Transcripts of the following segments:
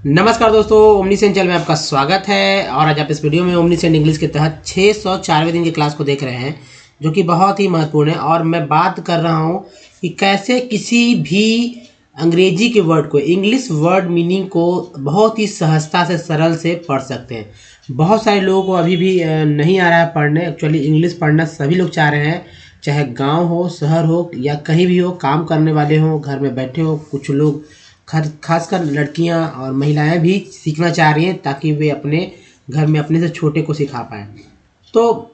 नमस्कार दोस्तों, omniscient channel में आपका स्वागत है। और आज आप इस वीडियो में ओमनीसेंट इंग्लिश के तहत 604वें दिन की क्लास को देख रहे हैं, जो कि बहुत ही महत्वपूर्ण है। और मैं बात कर रहा हूं कि कैसे किसी भी अंग्रेजी के वर्ड को, इंग्लिश वर्ड मीनिंग को बहुत ही सहजता से, सरल से पढ़ सकते हैं। बहुत सारे लोगों को अभी भी नहीं आ रहा है पढ़ने। एक्चुअली इंग्लिश पढ़ना सभी लोग चाह रहे हैं, चाहे गाँव हो, शहर हो या कहीं भी हो, काम करने वाले हो, घर में बैठे हो। कुछ लोग खासकर लड़कियां और महिलाएं भी सीखना चाह रही हैं ताकि वे अपने घर में अपने से छोटे को सिखा पाएँ। तो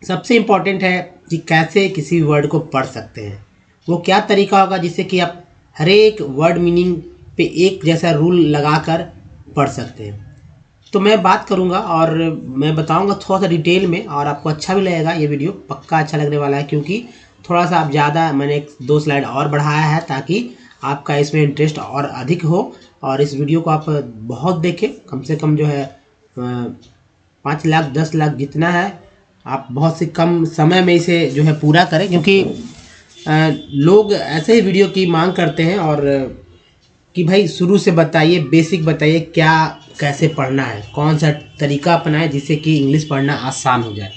सबसे इम्पॉर्टेंट है कि कैसे किसी वर्ड को पढ़ सकते हैं। वो क्या तरीका होगा जिससे कि आप हर एक वर्ड मीनिंग पे एक जैसा रूल लगाकर पढ़ सकते हैं। तो मैं बात करूंगा और मैं बताऊंगा थोड़ा सा डिटेल में, और आपको अच्छा भी लगेगा। ये वीडियो पक्का अच्छा लगने वाला है, क्योंकि थोड़ा सा आप ज़्यादा मैंने 1-2 स्लाइड और बढ़ाया है ताकि आपका इसमें इंटरेस्ट और अधिक हो। और इस वीडियो को आप बहुत देखें, कम से कम जो है 5 लाख 10 लाख जितना है, आप बहुत से कम समय में इसे जो है पूरा करें, क्योंकि लोग ऐसे ही वीडियो की मांग करते हैं। और कि भाई शुरू से बताइए, बेसिक बताइए, क्या कैसे पढ़ना है, कौन सा तरीका अपनाएं जिससे कि इंग्लिश पढ़ना आसान हो जाए,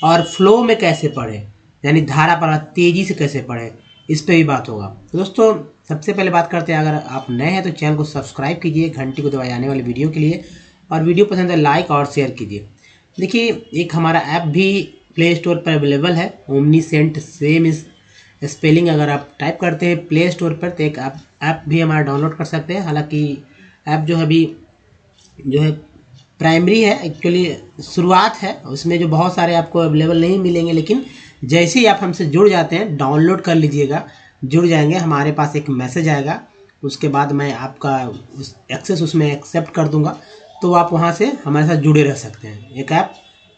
और फ्लो में कैसे पढ़ें, यानी धारा पर तेज़ी से कैसे पढ़ें, इस पे भी बात होगा। तो दोस्तों, सबसे पहले बात करते हैं, अगर आप नए हैं तो चैनल को सब्सक्राइब कीजिए घंटी को दबाए आने वाली वीडियो के लिए, और वीडियो पसंद है लाइक और शेयर कीजिए। देखिए, एक हमारा ऐप भी प्ले स्टोर पर अवेलेबल है, ओमनीसेंट सेम इस स्पेलिंग। अगर आप टाइप करते हैं प्ले स्टोर पर तो एक ऐप भी हमारा डाउनलोड कर सकते हैं। हालांकि ऐप जो है अभी जो है प्राइमरी है, एक्चुअली शुरुआत है, उसमें जो बहुत सारे आपको अवेलेबल नहीं मिलेंगे। लेकिन जैसे ही आप हमसे जुड़ जाते हैं, डाउनलोड कर लीजिएगा, जुड़ जाएंगे, हमारे पास एक मैसेज आएगा, उसके बाद मैं आपका एक्सेस उसमें एक्सेप्ट कर दूंगा, तो आप वहां से हमारे साथ जुड़े रह सकते हैं। एक ऐप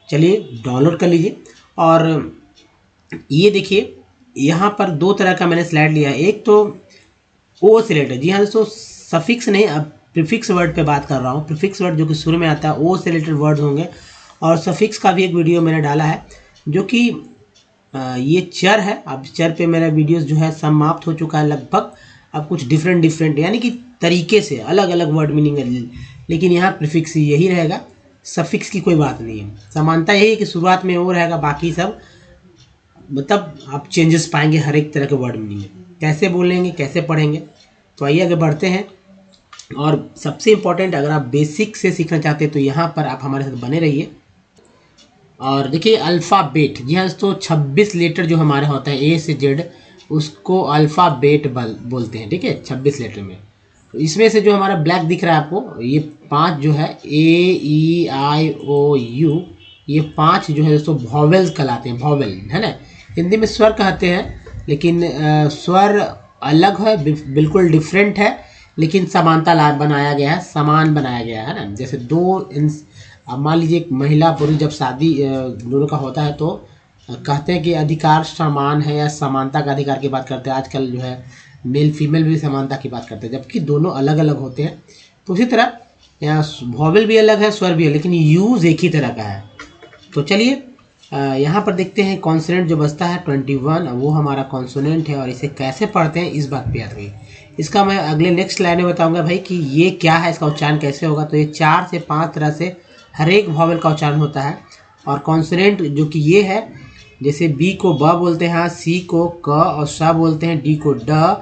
चलिए डाउनलोड कर लीजिए। और ये देखिए, यहाँ पर 2 तरह का मैंने स्लाइड लिया है। एक तो ओ से रिलेटेड, जी हाँ दोस्तों, सफिक्स नहीं, अब प्रीफिक्स वर्ड पे बात कर रहा हूँ। प्रीफिक्स वर्ड जो कि शुरू में आता है, ओ से रिलेटेड वर्ड्स होंगे। और सफिक्स का भी एक वीडियो मैंने डाला है, जो कि ये चर है। अब चर पे मेरा वीडियोस जो है समाप्त हो चुका है लगभग। अब कुछ डिफरेंट यानी कि तरीके से अलग अलग वर्ड मीनिंग है, लेकिन यहाँ प्रीफिक्स यही रहेगा, सफिक्स की कोई बात नहीं है। समानता यही है कि शुरुआत में ओ रहेगा, बाकी सब मतलब आप चेंजेस पाएंगे हर एक तरह के वर्ड मीनिंग में। कैसे बोलेंगे, कैसे पढ़ेंगे, तो आइए आगे बढ़ते हैं। और सबसे इम्पोर्टेंट, अगर आप बेसिक से सीखना चाहते हैं तो यहाँ पर आप हमारे साथ बने रहिए। और देखिए, अल्फ़ाबेट, जी हाँ दोस्तों, 26 लेटर जो हमारे होता है ए से जेड, उसको अल्फ़ाबेट बोलते हैं। ठीक है, 26 लेटर में। तो इसमें से जो हमारा ब्लैक दिख रहा है आपको, ये 5 जो है AEIOU, ये 5 जो है दोस्तों वॉवेल्स कहलाते हैं। वॉवेल है ना, हिंदी में स्वर कहते हैं, लेकिन स्वर अलग है, बिल्कुल डिफरेंट है, लेकिन समानता बनाया गया है, समान बनाया गया है ना। जैसे अब मान लीजिए एक महिला पुरुष जब शादी दोनों का होता है, तो कहते हैं कि अधिकार समान है, या समानता का अधिकार की बात करते हैं। आजकल जो है मेल फीमेल भी समानता की बात करते हैं, जबकि दोनों अलग अलग होते हैं। तो उसी तरह यहाँ वॉवेल भी अलग है, स्वर भी है, लेकिन यूज एक ही तरह का है। तो चलिए यहाँ पर देखते हैं कॉन्सोनेंट जो बचता है 21, वो हमारा कॉन्सोनेंट है, और इसे कैसे पढ़ते हैं इस बात पे याद रखिए। इसका मैं अगले नेक्स्ट लाइन में बताऊंगा भाई कि ये क्या है, इसका उच्चारण कैसे होगा। तो ये 4 से 5 तरह से हर एक वॉवेल का उच्चारण होता है। और कॉन्सोनेंट जो कि ये है, जैसे बी को ब बोलते हैं, सी को क और श बोलते हैं, डी को ड,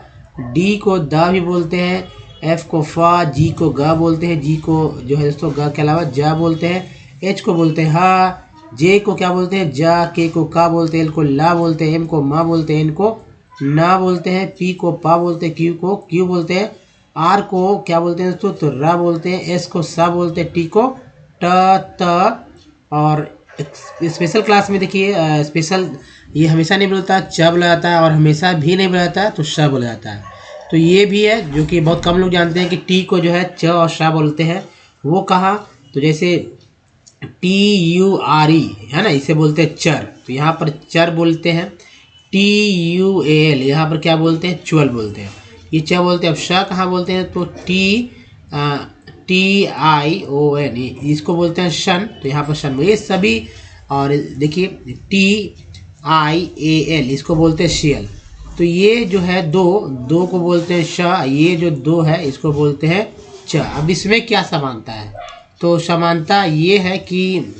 डी को द भी बोलते हैं, एफ को फ, जी को ग बोलते हैं, जी को जो है दोस्तों ग के अलावा ज बोलते हैं, एच को बोलते हैं ह, जे को क्या बोलते हैं ज, के को का बोलते हैं, एल को ला बोलते हैं, एम को म बोलते हैं, एन को ना बोलते हैं, पी को पा बोलते हैं, क्यू को क्यू बोलते हैं, आर को क्या बोलते हैं दोस्तों तो रा बोलते हैं, एस को सा बोलते हैं, टी को ट त। और स्पेशल क्लास में देखिए, स्पेशल ये हमेशा नहीं बोलता, च बोला जाता है, और हमेशा भी नहीं बोला जाता है तो श बोला जाता है। तो ये भी है जो कि बहुत कम लोग जानते हैं कि टी को जो है च और श बोलते हैं। वो कहा, तो जैसे TURE है ना, इसे बोलते हैं चर, तो यहाँ पर चर बोलते हैं। TUAL यहाँ पर क्या बोलते हैं, च्वल बोलते हैं, ये च बोलते हैं। अब श कहाँ बोलते हैं, तो TION, इसको बोलते हैं शन, तो यहाँ पर शन, ये सभी। और देखिए TIAL, इसको बोलते हैं शियल। तो ये जो है दो को बोलते हैं श, ये जो 2 है इसको बोलते हैं च। अब इसमें क्या समानता है? तो समानता ये है कि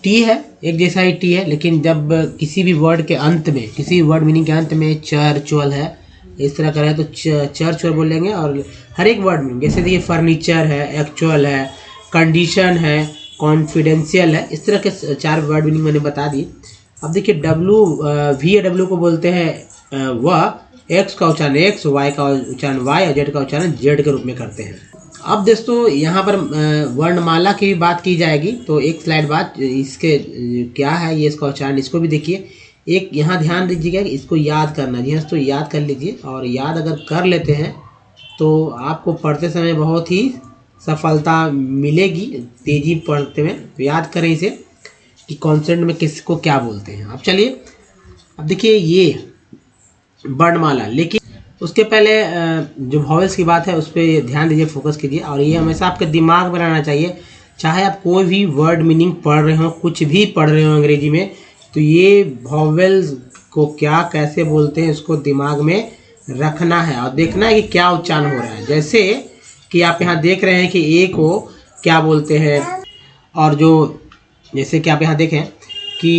टी है, एक जैसा ही टी है, लेकिन जब किसी भी वर्ड के अंत में, किसी वर्ड मीनिंग के अंत में चर चुअल है, इस तरह का है तो चर चुअल बोलेंगे। और हर एक वर्ड मीनिंग, जैसे देखिए फर्नीचर है, एक्चुअल है, कंडीशन है, कॉन्फिडेंशियल है, इस तरह के 4 वर्ड मीनिंग मैंने बता दिए। अब देखिए डब्लू, वी या डब्लू को बोलते हैं वह, एक्स का उच्चारण एक्स, वाई का उच्चारण वाई और जेड का उच्चारण जेड के रूप में करते हैं। अब दोस्तों यहाँ पर वर्णमाला की भी बात की जाएगी, तो एक स्लाइड बाद इसके क्या है ये इसका उच्चारण, इसको भी देखिए। एक यहाँ ध्यान दीजिएगा कि इसको याद करना जी, तो याद कर लीजिए। और याद अगर कर लेते हैं तो आपको पढ़ते समय बहुत ही सफलता मिलेगी, तेजी पढ़ते में। तो याद करें इसे कि कॉन्सेंट में किसको क्या बोलते हैं। अब चलिए, अब देखिए ये वर्णमाला, लेकिन उसके पहले जो वॉवेल्स की बात है उस पर ध्यान दीजिए, फोकस कीजिए। और ये हमेशा आपके दिमाग में रहना चाहिए, चाहे आप कोई भी वर्ड मीनिंग पढ़ रहे हो, कुछ भी पढ़ रहे हो अंग्रेजी में, तो ये वॉवेल्स को क्या कैसे बोलते हैं उसको दिमाग में रखना है और देखना है कि क्या उच्चारण हो रहा है। जैसे कि आप यहाँ देख रहे हैं कि ए को क्या बोलते हैं, और जो जैसे कि आप यहाँ देखें कि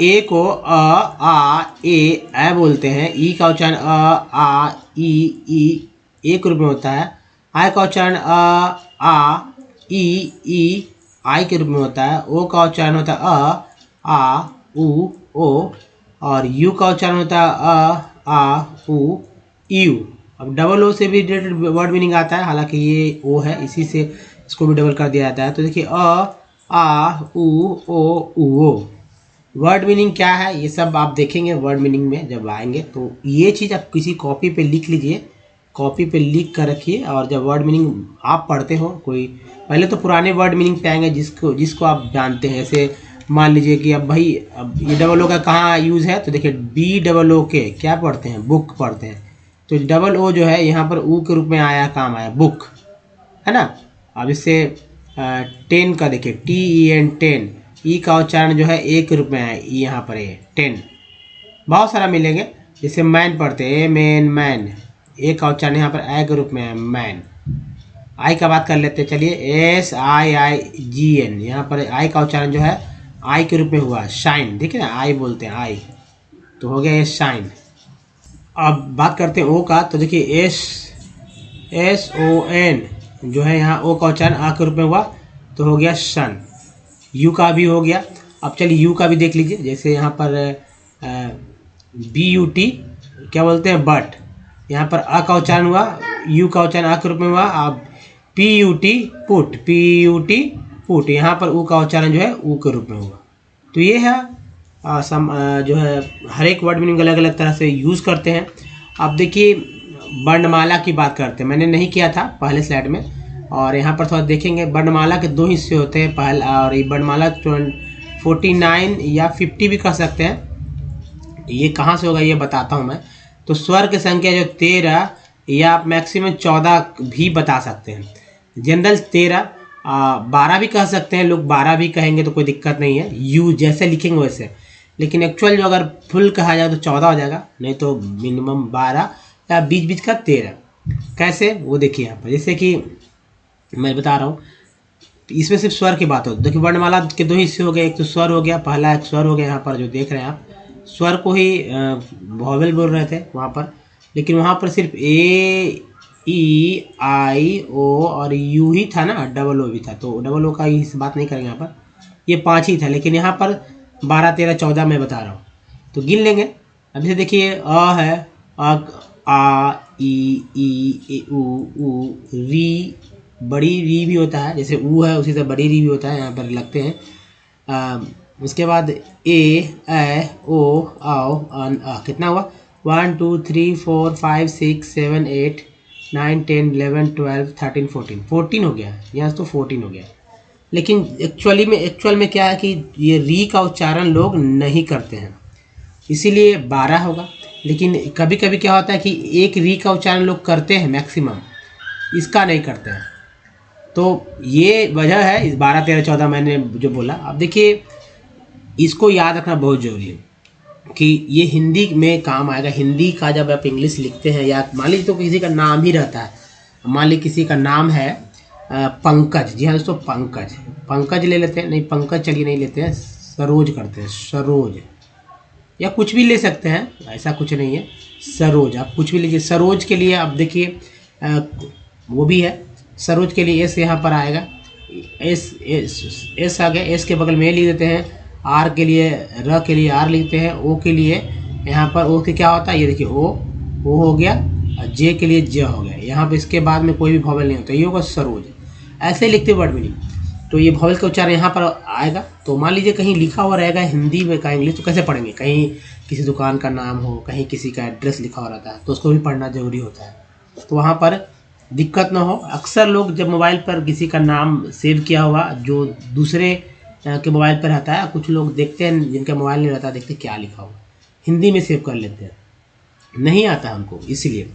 ए को आ ए बोलते हैं, ई का उच्चारण आ ई एक रूप में होता है, आई का उच्चारण आ ई आई के रूप में होता है, ओ का उच्चारण होता है आ उ ओ, और यू का उच्चारण होता है आ उ यू। अब डबल ओ से भी रिलेटेड वर्ड मीनिंग आता है, हालांकि ये ओ है, इसी से इसको भी डबल कर दिया जाता है। तो देखिए आ उ ओ वर्ड मीनिंग क्या है ये सब आप देखेंगे वर्ड मीनिंग में जब आएंगे। तो ये चीज़ आप किसी कॉपी पे लिख लीजिए, कॉपी पे लिख कर रखिए, और जब वर्ड मीनिंग आप पढ़ते हो कोई, पहले तो पुराने वर्ड मीनिंग पे आएंगे जिसको आप जानते हैं। जैसे मान लीजिए कि अब भाई अब ये डबल ओ का कहाँ यूज़ है, तो देखिए BOO के क्या पढ़ते हैं, बुक पढ़ते हैं। तो डबल ओ जो है यहाँ पर ऊ के रूप में आया, काम आया बुक, है ना। अब इससे 10 का देखिए TEN 10, ई का उच्चारण जो है ए के रूप में है, ई यहाँ पर है 10। बहुत सारा मिलेंगे, जैसे मैन पढ़ते हैं मैन, ए का उच्चारण यहाँ पर ए के रूप में है मैन। आई का बात कर लेते हैं, चलिए SIIGN, यहाँ पर आई का उच्चारण जो है आई के रूप में हुआ शाइन, देखिए ना आई बोलते हैं आई, तो हो गया ये शाइन। अब बात करते हैं ओ का, तो देखिए SON जो है यहाँ ओ का उच्चारण आ के रूप में हुआ, तो हो गया सन। यू का भी हो गया। अब चलिए यू का भी देख लीजिए, जैसे यहाँ पर BUT क्या बोलते हैं बट, यहाँ पर आ का उच्चारण हुआ, यू का उच्चारण आ के रूप में हुआ। अब PUT पुट, यहाँ पर ऊ का उच्चारण जो है ऊ के रूप में हुआ। तो ये है जो है हर एक वर्ड मीनिंग अलग अलग तरह से यूज़ करते हैं। अब देखिए वर्णमाला की बात करते हैं, मैंने नहीं किया था पहले स्लाइड में, और यहाँ पर थोड़ा देखेंगे। वर्णमाला के 2 हिस्से होते हैं, पहला और ये वर्णमाला 49 या 50 भी कह सकते हैं। ये कहाँ से होगा ये बताता हूँ मैं। तो स्वर की संख्या जो 13 या आप मैक्सिमम 14 भी बता सकते हैं। जनरल 13, 12 भी कह सकते हैं लोग, 12 भी कहेंगे तो कोई दिक्कत नहीं है, यू जैसे लिखेंगे वैसे। लेकिन एक्चुअल जो अगर फुल कहा जाए तो 14 हो जाएगा, नहीं तो मिनिमम 12 या बीच का 13। कैसे वो देखिए यहाँ पर, जैसे कि मैं बता रहा हूँ, इसमें सिर्फ स्वर की बात हो। देखिए वर्णमाला के 2 हिस्से हो गए, एक तो स्वर हो गया, पहला एक स्वर हो गया, यहाँ पर जो देख रहे हैं आप स्वर को ही वॉवेल बोल रहे थे वहाँ पर, लेकिन वहाँ पर सिर्फ AEIO और यू ही था ना, डबल ओ भी था, तो डबल ओ का इस बात नहीं करेंगे यहाँ पर, ये 5 ही था। लेकिन यहाँ पर 12 13 14 मैं बता रहा हूँ, तो गिन लेंगे। अब जैसे देखिए अ है, आ ई उ री, बड़ी री भी होता है, जैसे ऊ है उसी से बड़ी री भी होता है, यहाँ पर लगते हैं। उसके बाद ओ आओ कितना हुआ, 1 2 3 4 5 6 7 8 9 10 11 12 13 14 हो गया, यहाँ तो 14 हो गया। लेकिन एक्चुअल में क्या है कि ये री का उच्चारण लोग नहीं करते हैं, इसीलिए 12 होगा। लेकिन कभी कभी क्या होता है कि एक री का उच्चारण लोग करते हैं मैक्सिमम, इसका नहीं करते हैं। तो ये वजह है इस 12 13 14 मैंने जो बोला। अब देखिए इसको याद रखना बहुत ज़रूरी है कि ये हिंदी में काम आएगा। हिंदी का जब आप इंग्लिश लिखते हैं, या मान लीजिए तो किसी का नाम ही रहता है, मान ली किसी का नाम है पंकज, जी हाँ दोस्तों पंकज, पंकज ले लेते हैं, नहीं पंकज चलिए नहीं लेते हैं, सरोज करते हैं, सरोज, या कुछ भी ले सकते हैं, ऐसा कुछ नहीं है, सरोज आप कुछ भी लीजिए। सरोज के लिए अब देखिए वो भी है, सरोज के लिए एस यहाँ पर आएगा, एस एस एस आ गया, एस के बगल में ए लिख देते हैं, आर के लिए र के लिए आर लिखते हैं, ओ के लिए यहाँ पर ओ के क्या होता है, ये देखिए ओ हो गया, जे के लिए ज हो गया, यहाँ पे इसके बाद में कोई भी वॉवेल नहीं होता, ये होगा सरोज। ऐसे ही लिखते वर्ड मीनिंग, तो ये वॉवेल का उच्चारण यहाँ पर आएगा। तो मान लीजिए कहीं लिखा हुआ रहेगा हिंदी में का इंग्लिश, तो कैसे पढ़ेंगे, कहीं किसी दुकान का नाम हो, कहीं किसी का एड्रेस लिखा हुआ रहता है, तो उसको भी पढ़ना जरूरी होता है, तो वहाँ पर दिक्कत ना हो। अक्सर लोग जब मोबाइल पर किसी का नाम सेव किया हुआ जो दूसरे के मोबाइल पर रहता है, कुछ लोग देखते हैं जिनका मोबाइल नहीं रहता, देखते क्या लिखा हुआ, हिंदी में सेव कर लेते हैं, नहीं आता हमको, इसलिए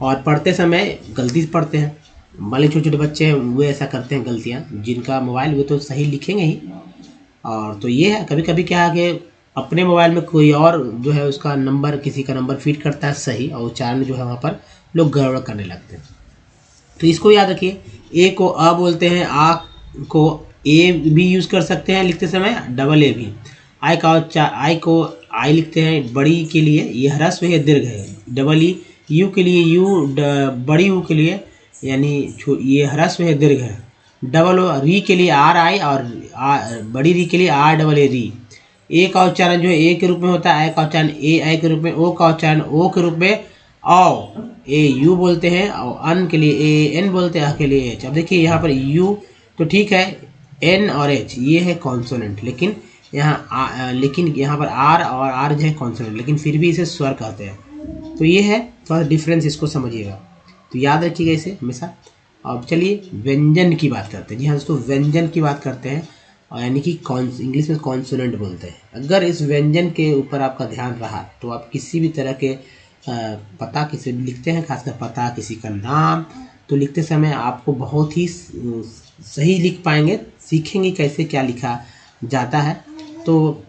और पढ़ते समय गलती पढ़ते हैं। मान लीजिए छोटे छोटे बच्चे हैं वो ऐसा करते हैं गलतियाँ, जिनका मोबाइल वो तो सही लिखेंगे ही। और तो ये है, कभी कभी क्या है कि अपने मोबाइल में कोई और जो है उसका नंबर, किसी का नंबर फीड करता है सही, और उच्चारण जो है वहाँ पर लोग गड़बड़ करने लगते हैं। तो इसको याद रखिए, ए को अ बोलते हैं, आ को ए भी यूज़ कर सकते हैं लिखते समय, डबल ए भी। आई को आई लिखते हैं बड़ी के लिए, ये ह्रस्व है दीर्घ है, डबल ई। यू के लिए यू, बड़ी यू के लिए यानी ये ह्रस्व है दीर्घ है, डबल ओ। री के लिए आर आई, और बड़ी री के लिए आर डबल ए री। ए का उच्चारण जो है ए के रूप में होता है, आई का उच्चारण ए आई के रूप में, ओ का उच्चारण ओ के रूप में, औ ए यू बोलते हैं, और अन के लिए ए एन बोलते हैं, के लिए एच। अब देखिए यहाँ पर यू तो ठीक है, एन और एच ये है कॉन्सोनेंट, लेकिन यहाँ पर आर और आर जो है कॉन्सोनेंट, लेकिन फिर भी इसे स्वर कहते हैं। तो ये है थोड़ा डिफरेंस, इसको समझिएगा, तो याद रखिएगा इसे हमेशा। अब चलिए व्यंजन की बात करते हैं। जी हाँ दोस्तों, व्यंजन की बात करते हैं, और यानी कि इंग्लिश में कॉन्सोनेंट बोलते हैं। अगर इस व्यंजन के ऊपर आपका ध्यान रहा तो आप किसी भी तरह के पता किसे लिखते हैं, खासकर पता किसी का नाम, तो लिखते समय आपको बहुत ही सही लिख पाएंगे, सीखेंगे कैसे क्या लिखा जाता है। तो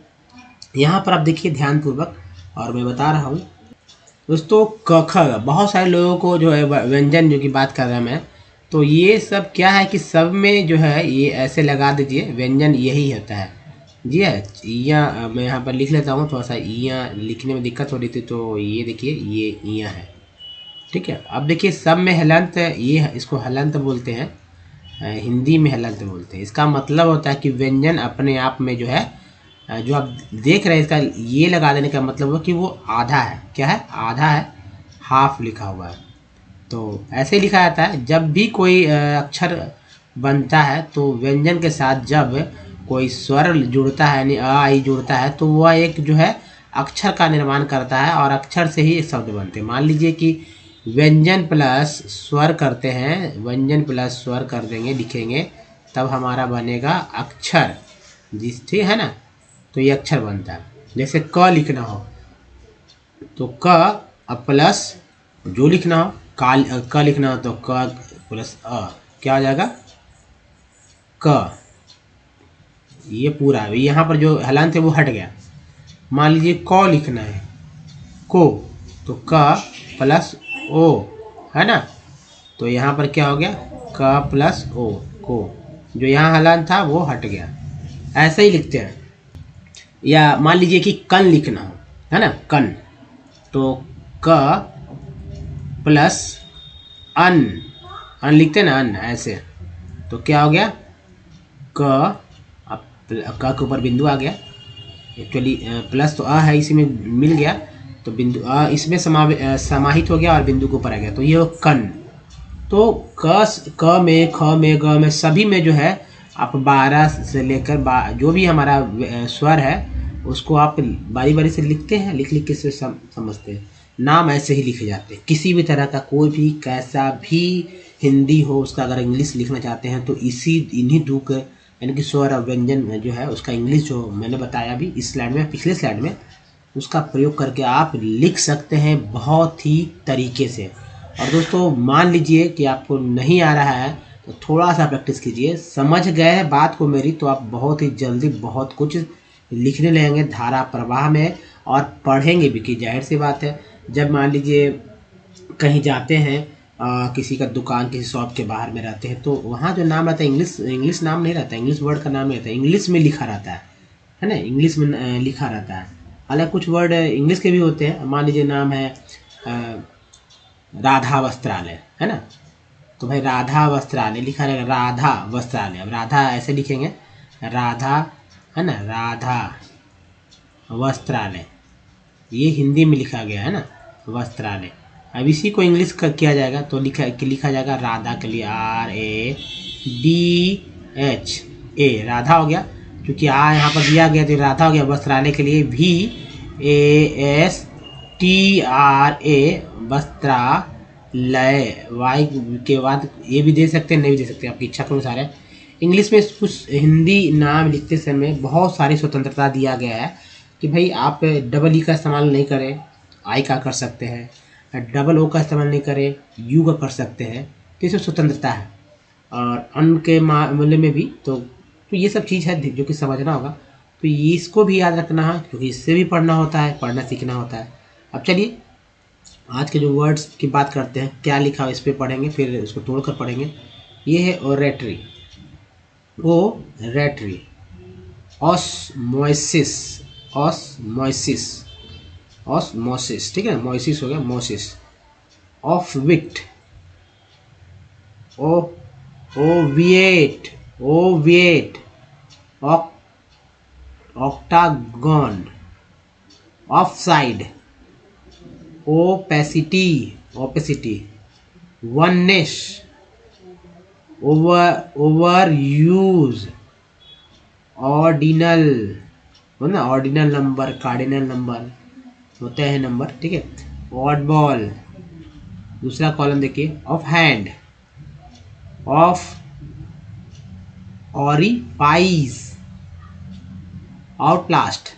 यहाँ पर आप देखिए ध्यानपूर्वक, और मैं बता रहा हूँ दोस्तों, क ख, बहुत सारे लोगों को जो है व्यंजन जो की बात कर रहा हूँ मैं, तो ये सब क्या है कि सब में जो है ये ऐसे लगा दीजिए, व्यंजन यही होता है। जी है, ईया मैं यहाँ पर लिख लेता हूँ, थोड़ा सा ईया लिखने में दिक्कत हो रही थी, तो ये देखिए ये ईया है, ठीक है। अब देखिए सब में हलंत, ये इसको हलंत बोलते हैं, हिंदी में हलंत बोलते हैं। इसका मतलब होता है कि व्यंजन अपने आप में जो है, जो आप देख रहे हैं, इसका ये लगा देने का मतलब हुआ कि वो आधा है, क्या है, आधा है, हाफ लिखा हुआ है। तो ऐसे लिखा जाता है, जब भी कोई अक्षर बनता है तो व्यंजन के साथ जब कोई स्वर जुड़ता है, यानी अ आई जुड़ता है, तो वह एक जो है अक्षर का निर्माण करता है, और अक्षर से ही शब्द बनते हैं। मान लीजिए कि व्यंजन प्लस स्वर करते हैं, व्यंजन प्लस स्वर कर देंगे, लिखेंगे, तब हमारा बनेगा अक्षर, जिस ठीक है ना, तो ये अक्षर बनता है। जैसे क लिखना हो तो क प्लस जो लिखना हो, क लिखना हो तो क प्लस अ, क्या हो जाएगा, क। ये पूरा यहाँ पर जो हलंत है वो हट गया। मान लीजिए क लिखना है, को, तो क प्लस ओ, है ना, तो यहाँ पर क्या हो गया, क प्लस ओ, को, जो यहाँ हलंत था वो हट गया। ऐसे ही लिखते हैं। या मान लीजिए कि कन लिखना हो, है ना, कन, तो क प्लस अन, अन लिखते हैं ना, अन, ऐसे, तो क्या हो गया, क, अब क के ऊपर बिंदु आ गया, एक्चुअली प्लस तो अ है, इसी में मिल गया, तो बिंदु अ इसमें समाहित हो गया और बिंदु के ऊपर आ गया, तो ये कन। तो क में, ख में, ग में, सभी में जो है आप 12 से लेकर जो भी हमारा स्वर है उसको आप बारी बारी से लिखते हैं, लिख लिख के से समझते हैं। नाम ऐसे ही लिखे जाते हैं, किसी भी तरह का कोई भी कैसा भी हिंदी हो उसका अगर इंग्लिश लिखना चाहते हैं तो इन्हीं दो के, यानी कि स्वर और व्यंजन जो है उसका इंग्लिश जो मैंने बताया अभी इस स्लाइड में, पिछले स्लाइड में, उसका प्रयोग करके आप लिख सकते हैं बहुत ही तरीके से। और दोस्तों मान लीजिए कि आपको नहीं आ रहा है तो थोड़ा सा प्रैक्टिस कीजिए, समझ गए हैं बात को मेरी, तो आप बहुत ही जल्दी बहुत कुछ लिखने लगेंगे धारा प्रवाह में, और पढ़ेंगे भी, कि जाहिर सी बात है जब मान लीजिए कहीं जाते हैं किसी का दुकान किसी शॉप के बाहर में रहते हैं तो वहाँ जो नाम रहता है इंग्लिश नाम नहीं रहता, इंग्लिश वर्ड का नाम नहीं रहता, इंग्लिश में लिखा रहता है ना, इंग्लिश में लिखा रहता है। हालांकि कुछ वर्ड इंग्लिश के भी होते हैं, मान लीजिए नाम है राधा वस्त्रालय, है ना, तो भाई राधा वस्त्रालय लिखा रहेगा, राधा वस्त्रालय। अब राधा ऐसे लिखेंगे, राधा, है ना, राधा वस्त्रालय, ये हिंदी में लिखा गया है ना, वस्त्रालय। अब इसी को इंग्लिश का किया जाएगा तो लिखा जाएगा राधा के लिए RADHA, राधा हो गया, क्योंकि यहाँ पर दिया गया तो राधा हो गया। वस्त्रालय के लिए VASTRA, वस्त्रालय, वाई के बाद ये भी दे सकते हैं, नहीं भी दे सकते, आपकी इच्छा के अनुसार है। इंग्लिश में कुछ हिंदी नाम लिखते समय बहुत सारी स्वतंत्रता दिया गया है कि भाई आप डबल ई का इस्तेमाल नहीं करें, आई का कर सकते हैं, डबल ओ का इस्तेमाल नहीं करें, यू का कर सकते हैं, तो इसमें स्वतंत्रता है। और अन के मामले में भी तो ये सब चीज़ है जो कि समझना होगा, तो इसको भी याद रखना है, क्योंकि इससे भी पढ़ना होता है, पढ़ना सीखना होता है। अब चलिए आज के जो वर्ड्स की बात करते हैं, क्या लिखा हो इस पर पढ़ेंगे, फिर उसको तोड़कर पढ़ेंगे। ये है oratory, oratory, osmosis, osmosis, osmosis, ठीक है, मोसिस हो गया, mosis. Obviate, obviate, obviate, octagon, offside, opacity, opacity, oneness, overuse, ordinal, हो ना, ऑर्डिनल नंबर, कार्डिनल नंबर होते हैं नंबर, ठीक है। ऑड बॉल, दूसरा कॉलम देखिए, of hand, of orifice, Outlast,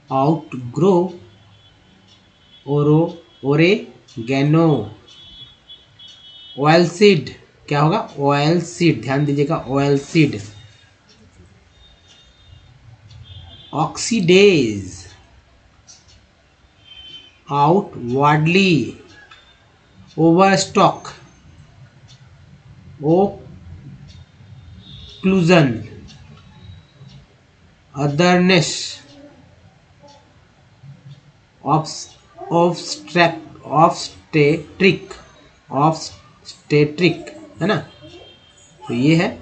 outgrow, oregano, oil seed, क्या होगा, ऑयल सीड, ध्यान दीजिएगा, oil seed, oxidase, outwardly, Overstock, occlusion, otherness, obstetric, obstetric, है ना, तो ये है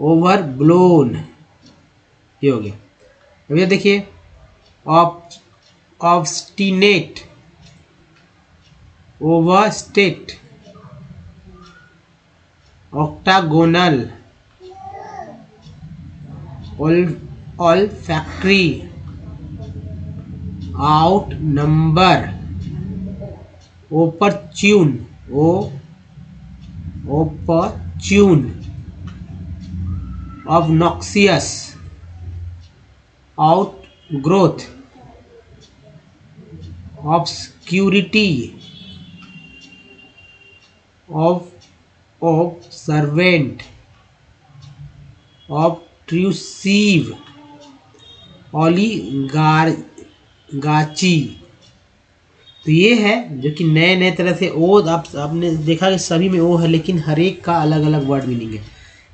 ओवरब्लोन, ये हो गया। अब ये देखिए, obstinate, overstate, octagonal, olfactory, outnumber, opportune, opportune, obnoxious, outgrowth, obscurity, observant, obtrusive, oligarchy. तो ये है जो कि नए नए तरह से ओ, आपने देखा कि सभी में ओ है, लेकिन हर एक का अलग अलग वर्ड मीनिंग है।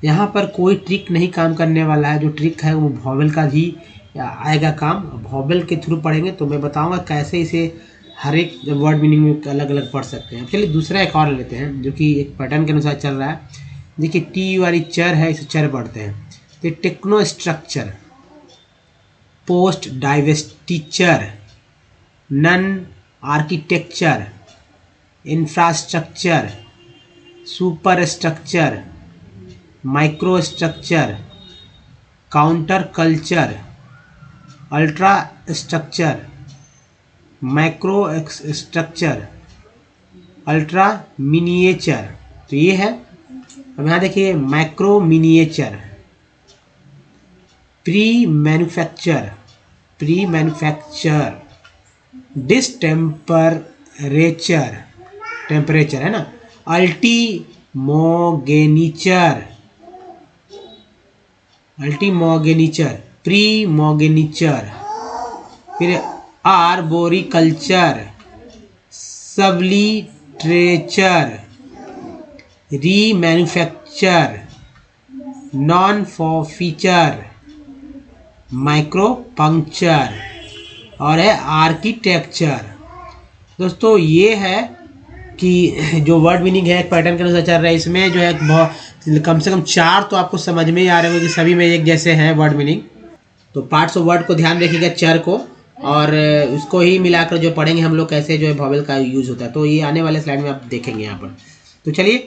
यहाँ पर कोई ट्रिक नहीं काम करने वाला है, जो ट्रिक है वो वॉवेल का ही आएगा काम। वॉवेल के थ्रू पढ़ेंगे तो मैं बताऊंगा कैसे इसे हर एक वर्ड मीनिंग में अलग अलग पढ़ सकते हैं। चलिए दूसरा एक और लेते हैं जो कि एक पैटर्न के अनुसार चल रहा है। देखिए टी वाली चर है, इसे चर पढ़ते हैं। तो technostructure, post divestiture, non architecture, infrastructure, superstructure, microstructure, counterculture, ultrastructure, macrostructure, ultraminiature. तो ये है। अब यहाँ देखिए macrominiature, premanufacture, premanufacture, distemperature, temperature है ना, अल्टीमोगेनिचर, अल्टीमोगेनिचर, प्री मोगेनिचर, फिर arboriculture, subliterature, literature, remanufacture, non forfeiture, micropuncture और है आर्किटेक्चर। दोस्तों ये है कि जो वर्ड मीनिंग है एक पैटर्न के अनुसार चल रहा है। इसमें जो है बहुत कम से कम 4 तो आपको समझ में ही आ रहे होंगे कि सभी में एक जैसे हैं वर्ड मीनिंग। तो पार्ट्स ऑफ वर्ड को ध्यान रखिएगा, चर को, और उसको ही मिलाकर जो पढ़ेंगे हम लोग कैसे जो है वॉवेल का यूज़ होता है। तो ये आने वाले स्लाइड में आप देखेंगे यहाँ पर। तो चलिए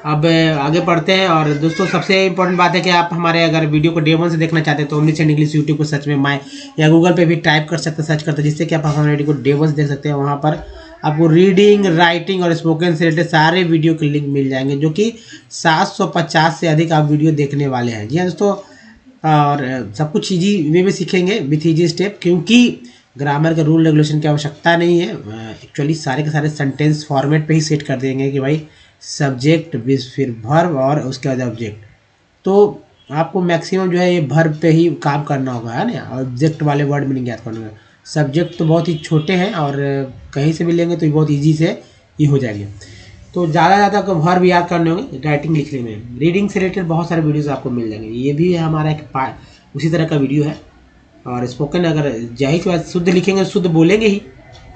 अब आगे पढ़ते हैं। और दोस्तों सबसे इंपॉर्टेंट बात है कि आप हमारे अगर वीडियो को डे 1 से देखना चाहते हैं तो ओमनीसेंट इंग्लिश यूट्यूब को सर्च में माय या गूगल पे भी टाइप कर सकते हैं, सर्च करते हैं, जिससे कि आप हमारे वीडियो को डे 1 से देख सकते हैं। वहाँ पर आपको रीडिंग, राइटिंग और स्पोकन से रिलेटेड सारे वीडियो के लिंक मिल जाएंगे, जो कि 750 से अधिक आप वीडियो देखने वाले हैं। जी हाँ दोस्तों, और सब कुछ ईजी वे में सीखेंगे विथ ईजी स्टेप, क्योंकि ग्रामर के रूल रेगुलेशन की आवश्यकता नहीं है। एक्चुअली सारे के सारे सेंटेंस फॉर्मेट पे ही सेट कर देंगे कि भाई सब्जेक्ट फिर वर्ब और उसके बाद ऑब्जेक्ट। तो आपको मैक्सिमम जो है ये वर्ब पे ही काम करना होगा, है ना। ऑब्जेक्ट वाले वर्ड मीनिंग याद करना होगा। सब्जेक्ट तो बहुत ही छोटे हैं और कहीं से भी लेंगे तो बहुत ईजी से ये हो जाएंगे। तो ज़्यादा वर्ब याद करने होंगे राइटिंग लिखने में। रीडिंग से रिलेटेड बहुत सारे वीडियोस आपको मिल जाएंगे, ये भी हमारा एक उसी तरह का वीडियो है। और स्पोकन अगर जाहिर सी बात शुद्ध लिखेंगे शुद्ध बोलेंगे ही।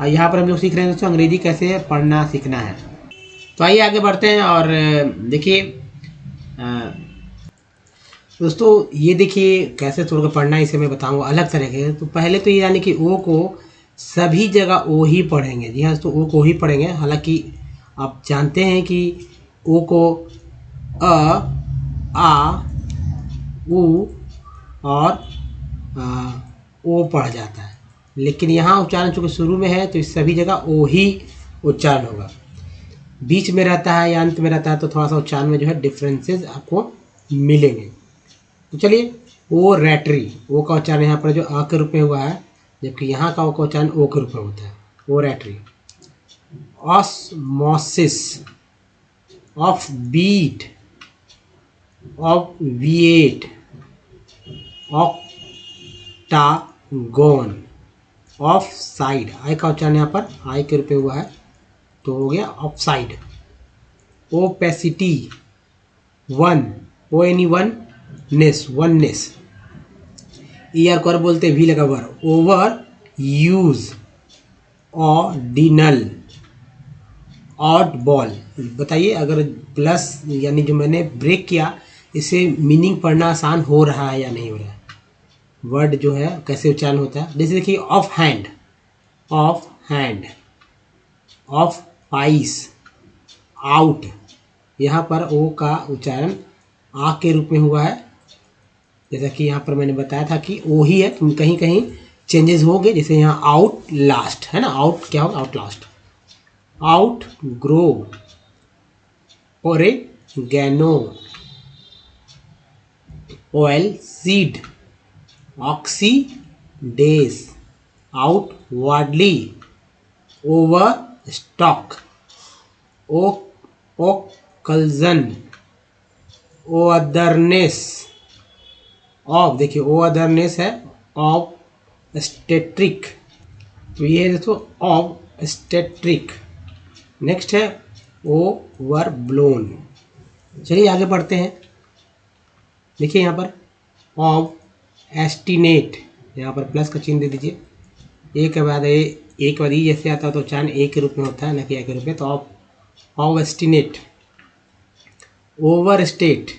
और यहाँ पर हम लोग सीख रहे हैं दोस्तों अंग्रेजी कैसे पढ़ना सीखना है। तो आइए आगे बढ़ते हैं। और देखिए दोस्तों, ये देखिए कैसे तोड़ कर पढ़ना है, इसे मैं बताऊंगा अलग तरह के। तो पहले तो ये यानी कि ओ को सभी जगह ओ ही पढ़ेंगे। जी हाँ दोस्तों, ओ को ही पढ़ेंगे। हालांकि आप जानते हैं कि ओ को अ, आ, उ और ओ पढ़ा जाता है, लेकिन यहाँ उच्चारण चूँकि शुरू में है तो इस सभी जगह ओ ही उच्चारण होगा। बीच में रहता है या अंत में रहता है तो थोड़ा सा उच्चारण में जो है डिफरेंसेस आपको मिलेंगे। तो चलिए, ओ रैटरी, ओ का उच्चारण यहाँ पर जो आ के रूप में हुआ है, जबकि यहाँ का ओ का उच्चारण ओ के रूप में होता है। Oratory. Osmosis, obviate, obviate, octagon, offside. I का उच्चारण यहाँ पर आई के रूप में हुआ है तो हो गया offside. Opacity, one, O N E one, ness, oneness. E R को बोलते भी लगा वर। Overuse, ordinal, oddball. बताइए अगर प्लस यानी जो मैंने ब्रेक किया, इसे मीनिंग पढ़ना आसान हो रहा है या नहीं हो रहा है। वर्ड जो है कैसे उच्चारण होता है, जैसे देखिए of hand, of hand, of ice, out. यहाँ पर ओ का उच्चारण आ के रूप में हुआ है, जैसा कि यहाँ पर मैंने बताया था कि ओ ही है, कहीं कहीं चेंजेस हो गए। जैसे यहाँ आउट लास्ट है ना, आउट क्या होगा, outlast. Outgrow, oregano, oilseed, oxidase, outwardly, overstock, occlusion, otherness, off. देखिए ओ अदरनेस है, ऑफ स्टेट्रिक। तो ये है दोस्तों ऑफ स्टेट्रिक। नेक्स्ट है ओवर ब्लोन। चलिए आगे बढ़ते हैं। देखिए यहाँ पर ऑफ एस्टिनेट, यहाँ पर प्लस का चिन्ह दे दीजिए। एक के बाद एक बाद ई जैसे आता है तो उच्चारण ए के रूप में होता है, न कि ए के रूप में। तो obstinate, overstate,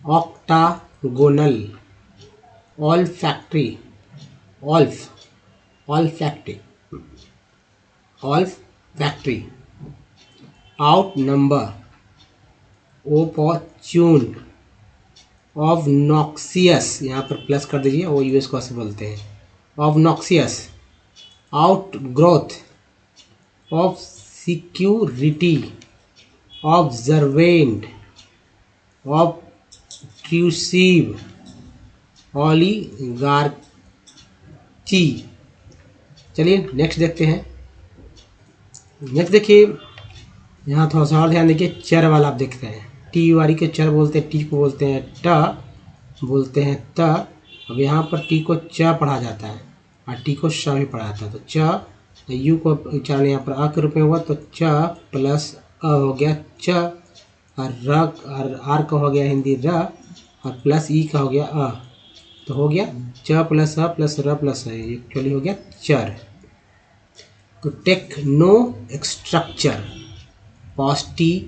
octagonal, olfactory, olfactory, olfactory, outnumber, opportune, obnoxious. यहाँ पर प्लस कर दीजिए, वो यूएस को ऐसे बोलते हैं, obnoxious, outgrowth, obscurity, observant, obtrusive, oligarchy. चलिए नेक्स्ट देखते हैं। नेक्स्ट देखिए, यहाँ थोड़ा सा और ध्यान देखिए, चर वाला आप देखते हैं। टी वाली के चर बोलते हैं, टी को बोलते हैं ट, बोलते हैं त। अब यहाँ पर टी को च पढ़ा जाता है और टी को श भी पढ़ा जाता है। तो च यू को उच्चारण यहाँ पर अ के रूप में हुआ तो च प्लस अ हो गया च, और र और आर का हो गया हिंदी र, और प्लस ई का हो गया अ, तो हो गया च प्लस अ प्लस र प्लस अ, एक्चुअली हो गया चर। तो टेक्नो स्ट्रक्चर, पॉस्टी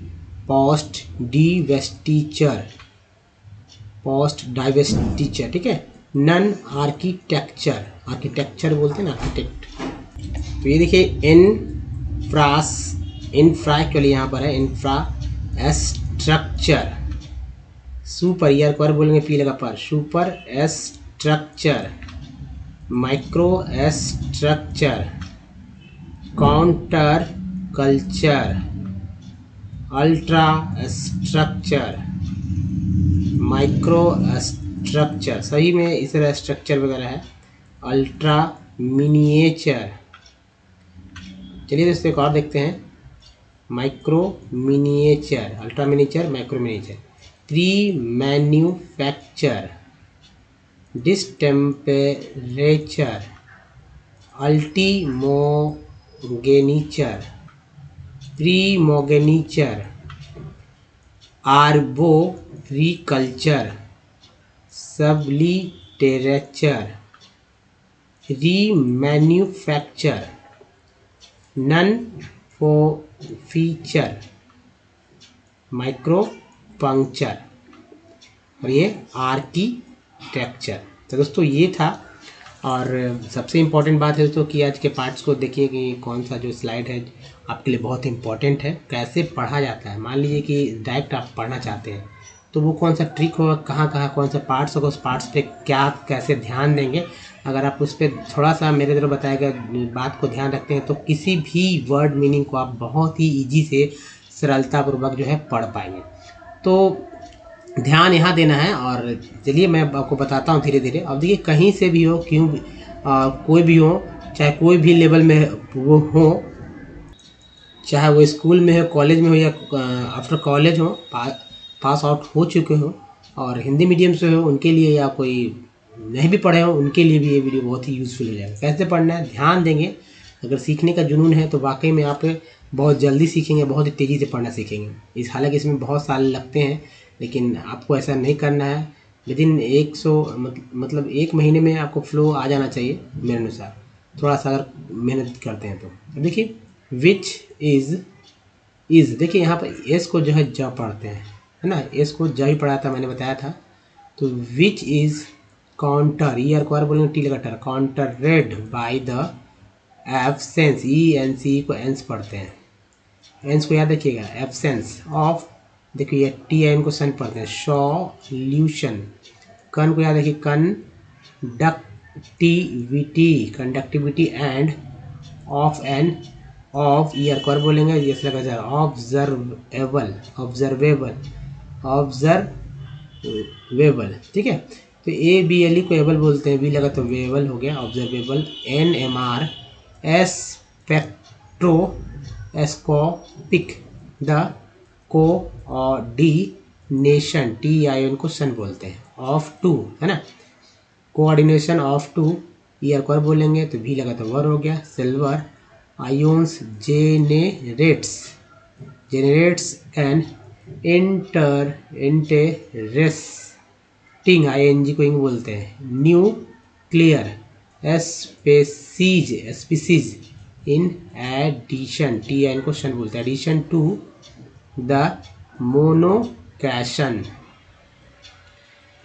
पोस्ट डिवेस्टिचर, पोस्ट डाइवेस्टिचर, ठीक है। नन आर्किटेक्चर, आर्किटेक्चर बोलते हैं ना आर्किटेक्ट। तो ये देखिए इंफ्रा एक्चुअली यहाँ पर है इंफ्रा स्ट्रक्चर, सुपर ईयर पर बोलेंगे पी लगा पर, super structure, microstructure, counterculture, ultra structure, micro structure, सही में इस तरह स्ट्रक्चर वगैरह है, अल्ट्रा मिनिएचर। चलिए दोस्तों एक और देखते हैं, microminiature, ultraminiature, microminiature, premanufacture, distemperature, ultimogeniture, primogeniture, arboriculture, subliterature, remanufacture, non feature, micropuncture, और ये आर्किटेक्चर। तो दोस्तों ये था, और सबसे इम्पॉर्टेंट बात है दोस्तों कि आज के पार्ट्स को देखिए कि कौन सा जो स्लाइड है आपके लिए बहुत इंपॉर्टेंट है, कैसे पढ़ा जाता है। मान लीजिए कि डायरेक्ट आप पढ़ना चाहते हैं तो वो कौन सा ट्रिक होगा, कहाँ कहाँ कौन सा पार्ट्स होगा, उस पार्ट्स पे क्या कैसे ध्यान देंगे। अगर आप उस पर थोड़ा सा मेरे द्वारा बताया गया बात को ध्यान रखते हैं तो किसी भी वर्ड मीनिंग को आप बहुत ही ईजी से सरलतापूर्वक जो है पढ़ पाएंगे। तो ध्यान यहाँ देना है। और चलिए मैं आपको बताता हूँ धीरे धीरे। अब देखिए कहीं से भी हो, कोई भी हो, चाहे कोई भी लेवल में वो हो, चाहे वो स्कूल में हो, कॉलेज में हो, या आफ्टर कॉलेज हो, पास आउट हो चुके हो, और हिंदी मीडियम से हो उनके लिए, या कोई नहीं भी पढ़े हो उनके लिए भी ये वीडियो बहुत ही यूज़फुल हो जाएगा। कैसे पढ़ना है ध्यान देंगे। अगर सीखने का जुनून है तो वाकई में आप बहुत जल्दी सीखेंगे, बहुत ही तेज़ी से पढ़ना सीखेंगे। हालांकि इसमें बहुत साल लगते हैं, लेकिन आपको ऐसा नहीं करना है। विदिन 100 मतलब 1 महीने में आपको फ्लो आ जाना चाहिए मेरे अनुसार, थोड़ा सा अगर मेहनत करते हैं तो। देखिए विच इज़ देखिए यहाँ पर एस को जो है ज पढ़ते हैं, है ना, एस को ज ही पढ़ा था, मैंने बताया था। तो which is counter, E R को आर बोलेंगे टी लगा टर, counter red by the absence, E N C को एंस पढ़ते हैं, एंस को याद रखिएगा, एब्सेंस ऑफ, देखिए टी एन को सन पढ़ते हैं, सॉल्यूशन, कन को याद रखिए, conductivity and of N, of ईयर को बोलेंगे जैसे लगा जाए, ऑब्जर्वेबल, ठीक है। तो ए बी एल ई को एबल बोलते हैं, बी लगा तो वेबल हो गया, observable, N M R scopic, the coordination, T I N को सन बोलते हैं, ऑफ टू, है ना, कोऑर्डिनेशन ऑफ टू, ईयर को बोलेंगे तो भी लगा तो वर हो गया, silver, ions generates an interesting, ING को इंग बोलते हैं, nuclear species in addition, T N को शन बोलते हैं, addition to the monocation,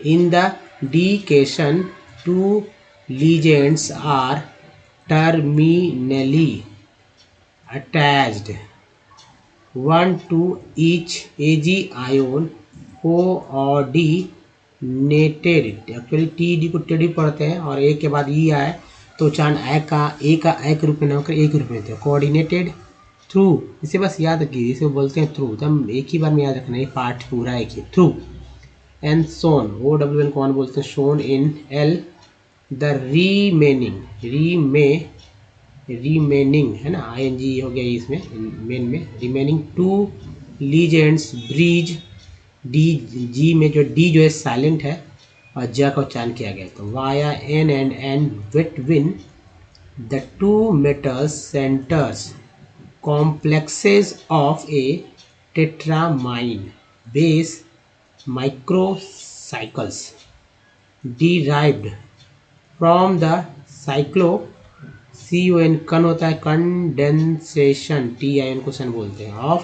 in the dication to ligands are terminally attached, one to each Ag ion coordinated, actually T D को टेडी पढ़ते हैं और ए के बाद ई आए तो चांद ए का एक रूप में ना होकर एक रूप में थे, कोऑर्डिनेटेड थ्रू, इसे बस याद रखिए, इसे बोलते हैं थ्रू, एकदम एक ही बार में याद रखना, ये पार्ट पूरा एक ही, थ्रू, एंड सोन, ओ डब्ल्यू एन कौन बोलते हैं, shown in L the remaining, है ना, आई एन जी हो गया इसमें मेन में, remaining two ligands bridge, D G में जो डी जो है साइलेंट है और ज का उच्चारण किया गया, तो via N and N between the two metal centres complexes of a tetramine base microcycles derived from the cyclo CON कन होता है कंडेंसेशन TIN को सन बोलते हैं of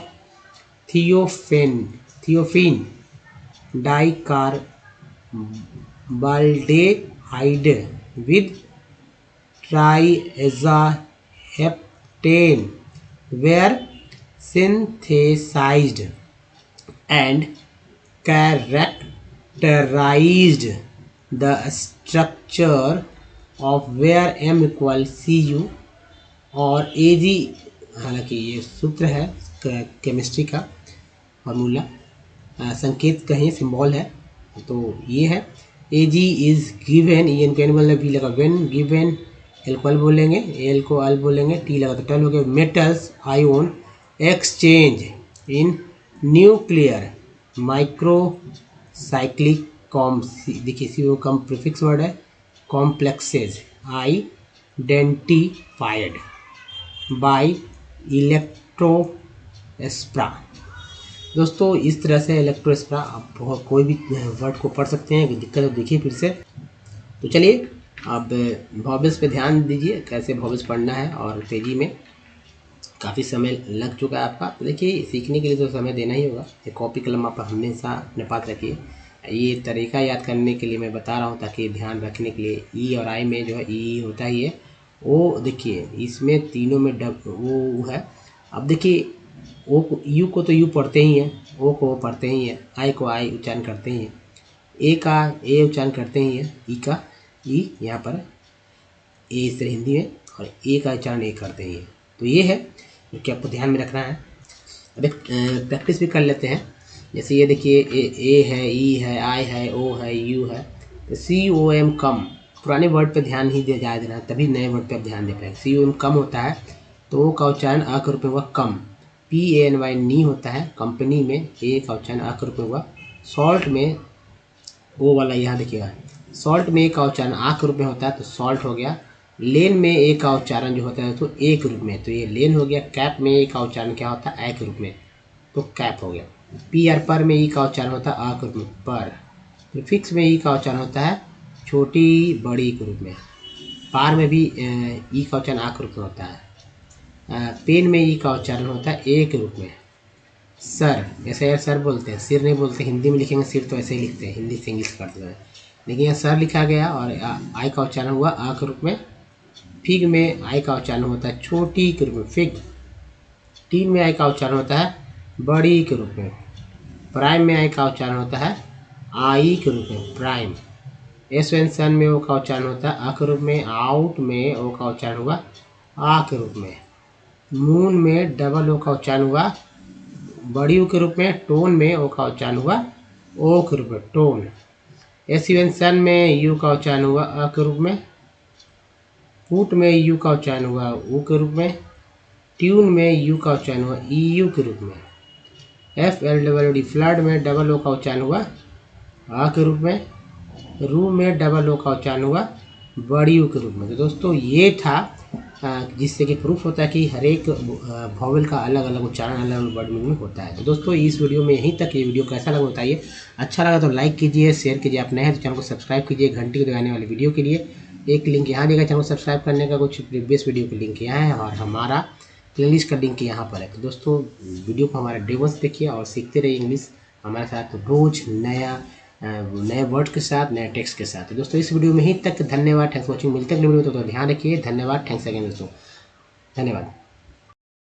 thiophene dicarbaldehyde with triazoheptane were synthesized and characterized. The structure of where m equal cu और Ag, हालांकि ये सूत्र है केमिस्ट्री का फार्मूला, संकेत कहें सिंबल है, तो ये है Ag is given, E N बोलना, बी लगा वेन गिवन, एल को एल बोलेंगे, एल को एल बोलेंगे, टी लगा तो टल हो गया, metals ion exchange in nuclear microcyclic देखिए सी वो कम प्रीफिक्स वर्ड है, कॉम्प्लेक्सेज आइडेंटिफाइड बाय इलेक्ट्रोस्प्रा। दोस्तों इस तरह से इलेक्ट्रोस्प्रा, आप कोई भी वर्ड को पढ़ सकते हैं, दिक्कत है देखिए फिर से। तो चलिए अब वॉवेल्स पे ध्यान दीजिए, कैसे वॉवेल्स पढ़ना है, और तेज़ी में काफ़ी समय लग चुका है आपका, तो देखिए सीखने के लिए तो समय देना ही होगा। ये कॉपी कलम आप हमेशा अपने पास रखिए, ये तरीका याद करने के लिए मैं बता रहा हूँ ताकि ध्यान रखने के लिए। ई और आई में जो है ई होता ही है, ओ देखिए इसमें तीनों में वो है। अब देखिए ओ को, यू को तो यू पढ़ते ही हैं, ओ को पढ़ते ही हैं, आई को आई उच्चारण करते ही हैं, ए का ए उच्चारण करते ही हैं, ई का ई यहाँ पर ए इस तरह हिंदी में, और ए का उच्चारण ए करते ही हैं। तो ये है जो कि आपको ध्यान में रखना है। अब एक प्रैक्टिस भी कर लेते हैं। जैसे ये देखिए ए है, ई है, आई है, ओ है, यू है, तो COM कम, पुराने वर्ड पे ध्यान ही दे जा देना, तभी नए वर्ड पे आप ध्यान दे पाएंगे। COM कम होता है तो ओ का उच्चारण अ के रूप में हुआ कम, PANY नी होता है, कंपनी में ए का उच्चारण अ के रूप में हुआ, सॉल्ट में ओ वाला यहाँ देखिएगा, सॉल्ट में ए का उच्चारण आ के रूप में होता है तो सॉल्ट हो गया, लेन में ए का उच्चारण जो होता है तो ए के रूप में, तो ये लेन हो गया, कैप में ए का उच्चारण क्या होता है ए के रूप में, तो कैप हो गया, PR पर में ई का उच्चारण होता है आ के रूप में पर, प्रीफिक्स में ई का उच्चारण होता है छोटी बड़ी के रूप में, पार में भी ई का उच्चारण आ के रूप में होता है, पेन में ई का उच्चारण होता है ए के रूप में, सर ऐसे यार सर बोलते हैं, सिर नहीं बोलते, हिंदी में लिखेंगे सिर तो ऐसे ही लिखते हैं, हिंदी से इंग्लिश करते हैं, लेकिन यहाँ सर लिखा गया और आई का उच्चारण हुआ आ के रूप में, फिग में आई का उच्चारण होता है छोटी के रूप में फिग, टीन में आई का उच्चारण होता है बड़ी के रूप में, प्राइम में आई का उच्चारण होता है आई के रूप में प्राइम, एसवेंसन में ओ का उच्चारण होता है आ के रूप में, आउट में ओ का उच्चारण हुआ आ के रूप में, मून में डबल ओ का उच्चारण हुआ बड़ी ओ के रूप में, टोन में ओ का उच्चारण हुआ ओ के रूप में टोन, एसवेंसन में यू का उच्चारण हुआ अ के रूप में, फूट में यू का उच्चारण हुआ ऊ के रूप में, ट्यून में यू का उच्चारण हुआ EU के रूप में, FLWD फ्लड में डबल ओ का उच्चारण हुआ आ के रूप में, रू में डबल ओ का उच्चारण हुआ बड़ी ओ के रूप में। तो दोस्तों ये था जिससे कि प्रूफ होता है कि हर एक वॉवेल का अलग अलग उच्चारण अलग अलग वर्ड में होता है। तो दोस्तों इस वीडियो में यहीं तक, ये वीडियो कैसा लगा बताइए, अच्छा लगा तो लाइक कीजिए, शेयर कीजिए, आप नए हैं तो चैनल को सब्सक्राइब कीजिए, घंटी को दबाने वाले वीडियो के लिए एक लिंक यहाँ देगा चैनल को सब्सक्राइब करने का, कुछ प्रीवियस वीडियो का लिंक यहाँ है, और हमारा प्लेलिस्ट का लिंक यहाँ पर है। तो दोस्तों वीडियो को हमारे डेमोस देखिए और सीखते रहिए इंग्लिश हमारे साथ, रोज नए वर्ड के साथ, नए टेक्स्ट के साथ। तो दोस्तों इस वीडियो में ही तक, धन्यवाद, थैंक्स फॉर वॉचिंग, मिलते हैं अगले वीडियो में, तो ध्यान रखिए, धन्यवाद, थैंक्स अगेन दोस्तों, धन्यवाद।